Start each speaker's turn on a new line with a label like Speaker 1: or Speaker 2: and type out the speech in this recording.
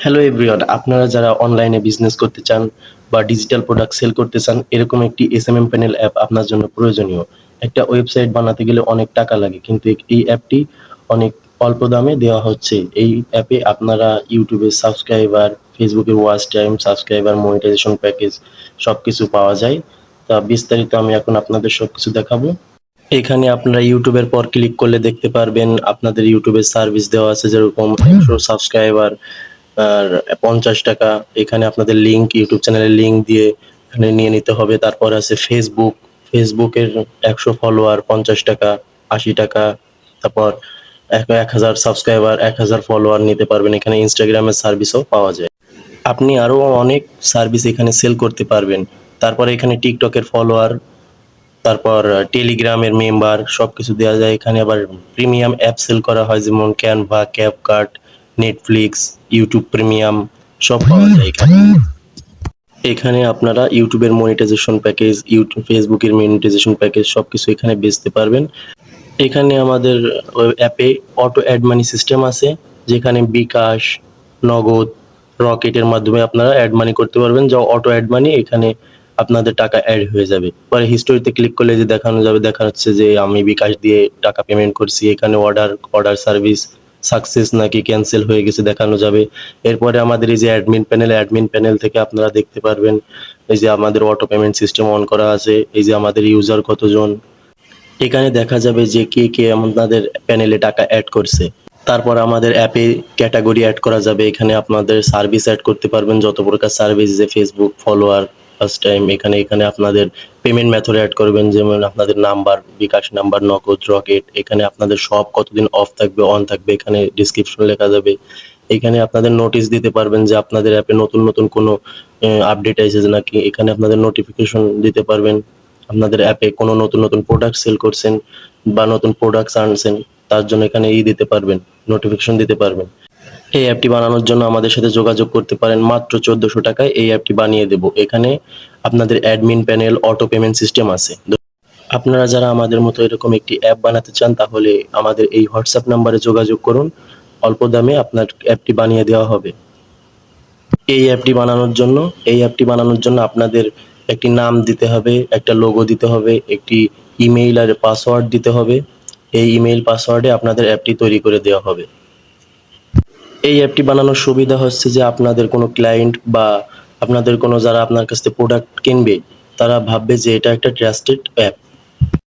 Speaker 1: Hello everyone, আপনারা যারা অনলাইনে বিজনেস করতে চান বা ডিজিটাল প্রোডাক্ট সেল করতে চান, এরকম একটি এসএমএম প্যানেল অ্যাপ আপনার জন্য প্রয়োজনীয়। একটা ওয়েবসাইট বানাতে গেলে অনেক টাকা লাগে, কিন্তু এই অ্যাপটি অনেক অল্প দামে দেওয়া হচ্ছে। এই অ্যাপে আপনারা ইউটিউবের সাবস্ক্রাইবার, ফেসবুকের watch time, subscriber, monetisation package সবকিছু পাওয়া যায়। তা বিস্তারিত আমি এখন আপনাদের সবকিছু দেখাবো। এখানে আপনারা ইউটিউবের পর ক্লিক করলে দেখতে পারবেন আপনাদের ইউটিউবের সার্ভিস দেওয়া আছে, যেরকম 100 সাবস্ক্রাইবার আর 50 টাকা। এখানে আপনাদের লিঙ্ক, ইউটিউব চ্যানেলের লিঙ্ক দিয়ে এখানে নিয়ে নিতে হবে। তারপর আছে ফেসবুকের 100 ফলোয়ার 50 টাকা, 80 টাকা। তারপর 1000 সাবস্ক্রাইবার, 1000 ফলোয়ার নিতে পারবেন। এখানে ইনস্টাগ্রামের সার্ভিসও পাওয়া যায়। আপনি আরো অনেক সার্ভিস এখানে সেল করতে পারবেন। তারপরে এখানে টিকটকের ফলোয়ার, তারপর টেলিগ্রামের মেম্বার সবকিছু দেওয়া যায়। এখানে আবার প্রিমিয়াম অ্যাপ সেল করা হয়, যেমন Canva, CapCut, Netflix, YouTube premium সব পাওয়া যায় এখানে। এখানে আপনারা ইউটিউবের মনিটাইজেশন প্যাকেজ, ফেসবুকের মনিটাইজেশন প্যাকেজ সবকিছু এখানে বেচতে পারবেন। এখানে আমাদের অ্যাপে অটো অ্যাড মানি সিস্টেম আছে, যেখানে বিকাশ, নগদ, রকেটের মাধ্যমে আপনারা অ্যাড মানি করতে পারবেন। যা অটো অ্যাড মানি, এখানে আপনাদের টাকা অ্যাড হয়ে যাবে। পরে হিস্টোরিতে ক্লিক করলে যে দেখানো যাবে, দেখা যাচ্ছে যে আমি বিকাশ দিয়ে টাকা পেমেন্ট করছি। এখানে অর্ডার সার্ভিস সাকসেস নাকি ক্যান্সেল হয়ে গেছে দেখানো যাবে। এরপরে আমাদের এই যে অ্যাডমিন প্যানেল থেকে আপনারা দেখতে পারবেন এই যে আমাদের অটো পেমেন্ট সিস্টেম অন করা আছে, এই যে আমাদের ইউজার কতজন। এখানে দেখা যাবে যে কে কে আপনাদের প্যানেলে টাকা অ্যাড করছে। তারপর আমাদের অ্যাপে ক্যাটাগরি অ্যাড করা যাবে। এখানে আপনাদের সার্ভিস অ্যাড করতে পারবেন, যত প্রকার সার্ভিস, যে ফেসবুক ফলোয়ার, ফার্স্ট টাইম। এখানে আপনাদের পেমেন্ট মেথড অ্যাড করবেন, যেমন আপনাদের নাম্বার, বিকাশ নাম্বার, নগদ, রকেট। এখানে আপনাদের সব কতদিন অফ থাকবে, অন থাকবে, এখানে ডিসক্রিপশন লেখা যাবে। এখানে আপনাদের নোটিশ দিতে পারবেন যে আপনাদের অ্যাপে নতুন নতুন কোনো আপডেট এসেছে নাকি। এখানে আপনাদের নোটিফিকেশন দিতে পারবেন। আপনাদের অ্যাপে কোনো নতুন নতুন প্রোডাক্ট সেল করছেন বা নতুন প্রোডাক্টস আনছেন, তার জন্য এখানে দিতে পারবেন, নোটিফিকেশন দিতে পারবেন। এই অ্যাপটি বানানোর জন্য আমাদের সাথে যোগাযোগ করতে পারেন। মাত্র 1400 টাকায় এই অ্যাপটি বানিয়ে দেব। এখানে আপনাদের admin panel, auto payment system আছে। আপনারা যারা আমাদের মতো এরকম একটি অ্যাপ বানাতে চান, তাহলে আমাদের এই হোয়াটসঅ্যাপ নাম্বারে যোগাযোগ করুন। অল্প দামে আপনার অ্যাপটি বানিয়ে দেওয়া হবে। এই অ্যাপটি বানানোর জন্য আপনাদের একটি নাম দিতে হবে, একটা লোগো দিতে হবে, একটি ইমেইল আর পাসওয়ার্ড দিতে হবে। এই ইমেইল পাসওয়ার্ডে আপনাদের অ্যাপটি তৈরি করে দেওয়া হবে। এই অ্যাপটি বানানোর সুবিধা হচ্ছে যে আপনাদের কোনো ক্লায়েন্ট বা আপনাদের কোনো যারা আপনার কাছ থেকে প্রোডাক্ট কিনবে, তারা ভাববে যে এটা একটা ট্রাস্টেড অ্যাপ।